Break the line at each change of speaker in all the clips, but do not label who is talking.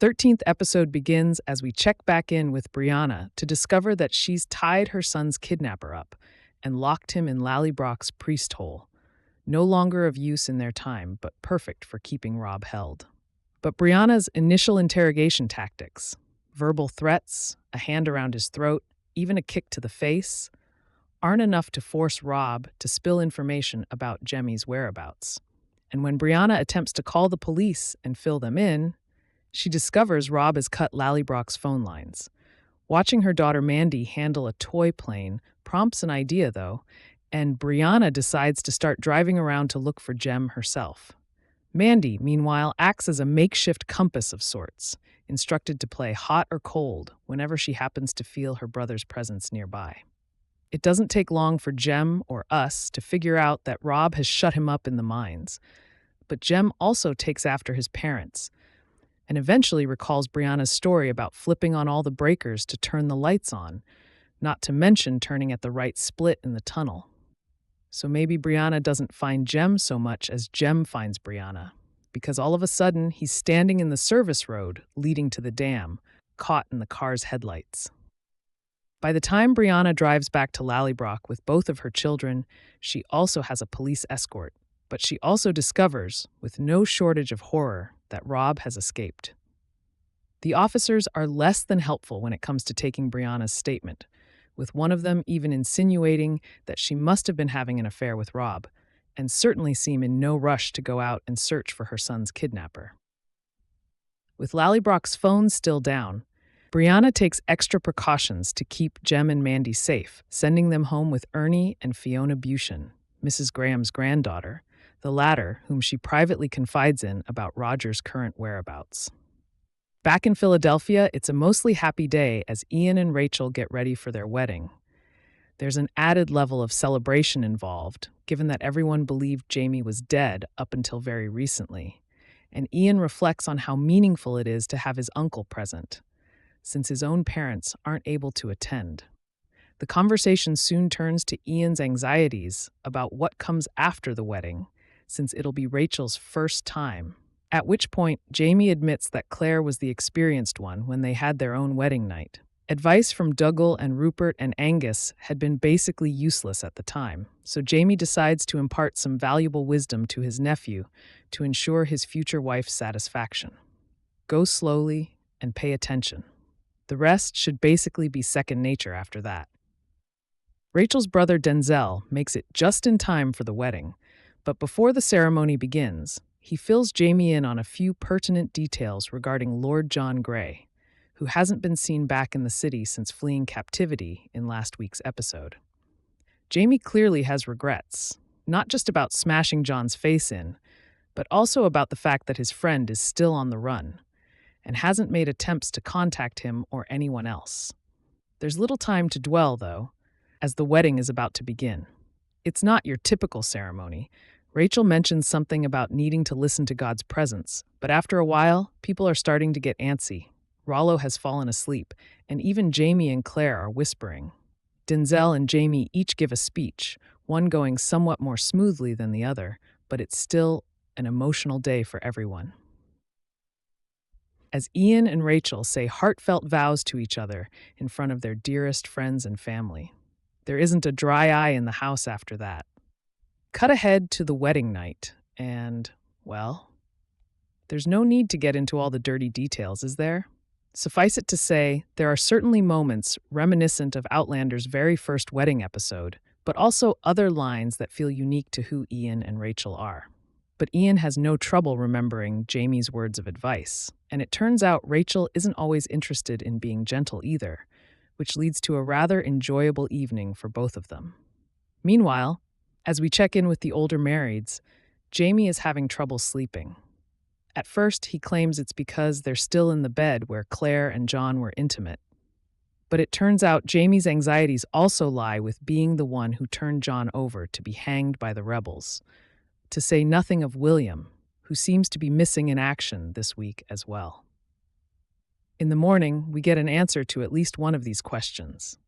13th episode begins as we check back in with Brianna to discover that she's tied her son's kidnapper up and locked him in Lallybrock's priest hole, no longer of use in their time, but perfect for keeping Rob held. But Brianna's initial interrogation tactics, verbal threats, a hand around his throat, even a kick to the face, aren't enough to force Rob to spill information about Jemmy's whereabouts. And when Brianna attempts to call the police and fill them in, she discovers Rob has cut Lallybrock's phone lines. Watching her daughter Mandy handle a toy plane prompts an idea, though, and Brianna decides to start driving around to look for Jem herself. Mandy, meanwhile, acts as a makeshift compass of sorts, instructed to play hot or cold whenever she happens to feel her brother's presence nearby. It doesn't take long for Jem or us to figure out that Rob has shut him up in the mines, but Jem also takes after his parents, and eventually recalls Brianna's story about flipping on all the breakers to turn the lights on, not to mention turning at the right split in the tunnel. So maybe Brianna doesn't find Jem so much as Jem finds Brianna, because all of a sudden he's standing in the service road leading to the dam, caught in the car's headlights. By the time Brianna drives back to Lallybrock with both of her children, she also has a police escort, but she also discovers, with no shortage of horror, that Rob has escaped. The officers are less than helpful when it comes to taking Brianna's statement, with one of them even insinuating that she must have been having an affair with Rob, and certainly seem in no rush to go out and search for her son's kidnapper. With Lallybrock's phone still down, Brianna takes extra precautions to keep Jem and Mandy safe, sending them home with Ernie and Fiona Buchan, Mrs. Graham's granddaughter, the latter whom she privately confides in about Roger's current whereabouts. Back in Philadelphia, it's a mostly happy day as Ian and Rachel get ready for their wedding. There's an added level of celebration involved, given that everyone believed Jamie was dead up until very recently, and Ian reflects on how meaningful it is to have his uncle present, since his own parents aren't able to attend. The conversation soon turns to Ian's anxieties about what comes after the wedding, since it'll be Rachel's first time, at which point Jamie admits that Claire was the experienced one when they had their own wedding night. Advice from Dougal and Rupert and Angus had been basically useless at the time, so Jamie decides to impart some valuable wisdom to his nephew to ensure his future wife's satisfaction. Go slowly and pay attention. The rest should basically be second nature after that. Rachel's brother Denzel makes it just in time for the wedding, but before the ceremony begins, he fills Jamie in on a few pertinent details regarding Lord John Grey, who hasn't been seen back in the city since fleeing captivity in last week's episode. Jamie clearly has regrets, not just about smashing John's face in, but also about the fact that his friend is still on the run and hasn't made attempts to contact him or anyone else. There's little time to dwell, though, as the wedding is about to begin. It's not your typical ceremony. Rachel mentions something about needing to listen to God's presence, but after a while, people are starting to get antsy. Rollo has fallen asleep, and even Jamie and Claire are whispering. Denzel and Jamie each give a speech, one going somewhat more smoothly than the other, but it's still an emotional day for everyone. As Ian and Rachel say heartfelt vows to each other in front of their dearest friends and family, there isn't a dry eye in the house after that. Cut ahead to the wedding night, and, well, there's no need to get into all the dirty details, is there? Suffice it to say, there are certainly moments reminiscent of Outlander's very first wedding episode, but also other lines that feel unique to who Ian and Rachel are. But Ian has no trouble remembering Jamie's words of advice, and it turns out Rachel isn't always interested in being gentle either, which leads to a rather enjoyable evening for both of them. Meanwhile, as we check in with the older marrieds, Jamie is having trouble sleeping. At first, he claims it's because they're still in the bed where Claire and John were intimate. But it turns out Jamie's anxieties also lie with being the one who turned John over to be hanged by the rebels, to say nothing of William, who seems to be missing in action this week as well. In the morning, we get an answer to at least one of these questions.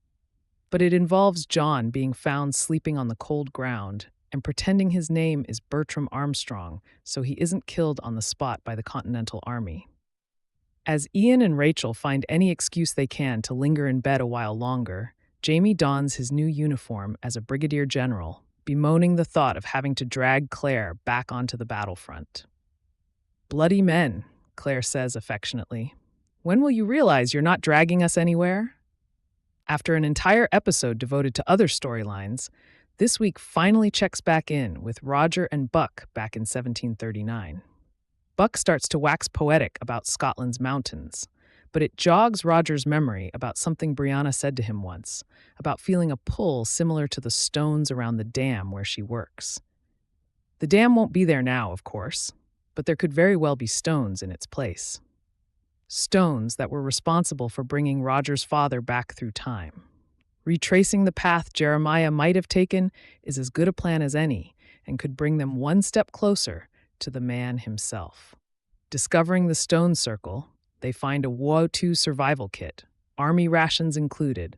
But it involves John being found sleeping on the cold ground and pretending his name is Bertram Armstrong so he isn't killed on the spot by the Continental Army. As Ian and Rachel find any excuse they can to linger in bed a while longer, Jamie dons his new uniform as a brigadier general, bemoaning the thought of having to drag Claire back onto the battlefront. "Bloody men," Claire says affectionately. "When will you realize you're not dragging us anywhere?" After an entire episode devoted to other storylines, this week finally checks back in with Roger and Buck back in 1739. Buck starts to wax poetic about Scotland's mountains, but it jogs Roger's memory about something Brianna said to him once, about feeling a pull similar to the stones around the dam where she works. The dam won't be there now, of course, but there could very well be stones in its place. Stones that were responsible for bringing Roger's father back through time. Retracing the path Jeremiah might have taken is as good a plan as any, and could bring them one step closer to the man himself. Discovering the stone circle, they find a War II survival kit, army rations included.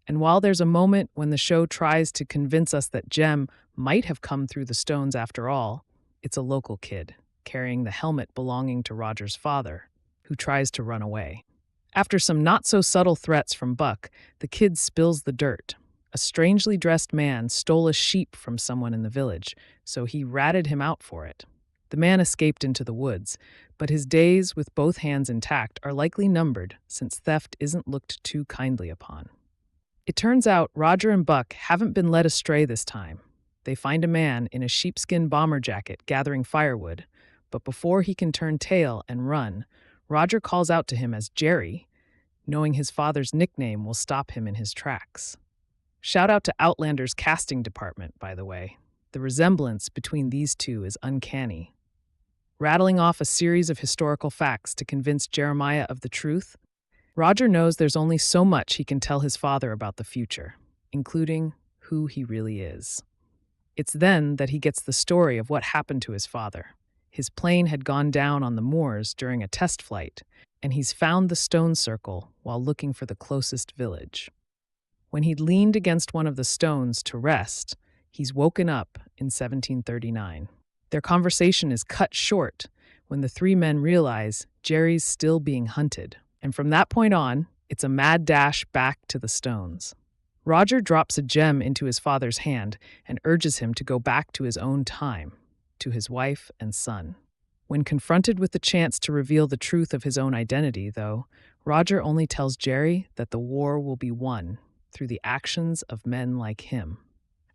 And while there's a moment when the show tries to convince us that Jem might have come through the stones after all, it's a local kid, carrying the helmet belonging to Roger's father, who tries to run away. After some not-so-subtle threats from Buck, the kid spills the dirt. A strangely dressed man stole a sheep from someone in the village, so he ratted him out for it. The man escaped into the woods, but his days with both hands intact are likely numbered since theft isn't looked too kindly upon. It turns out Roger and Buck haven't been led astray this time. They find a man in a sheepskin bomber jacket gathering firewood, but before he can turn tail and run, Roger calls out to him as Jerry, knowing his father's nickname will stop him in his tracks. Shout out to Outlander's casting department, by the way. The resemblance between these two is uncanny. Rattling off a series of historical facts to convince Jeremiah of the truth, Roger knows there's only so much he can tell his father about the future, including who he really is. It's then that he gets the story of what happened to his father. His plane had gone down on the moors during a test flight, and he's found the stone circle while looking for the closest village. When he'd leaned against one of the stones to rest, he's woken up in 1739. Their conversation is cut short when the three men realize Jerry's still being hunted, and from that point on, it's a mad dash back to the stones. Roger drops a gem into his father's hand and urges him to go back to his own time, to his wife and son. When confronted with the chance to reveal the truth of his own identity, though, Roger only tells Jerry that the war will be won through the actions of men like him.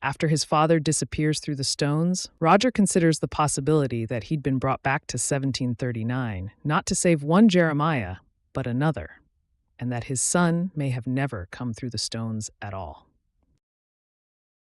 After his father disappears through the stones, Roger considers the possibility that he'd been brought back to 1739, not to save one Jeremiah, but another, and that his son may have never come through the stones at all.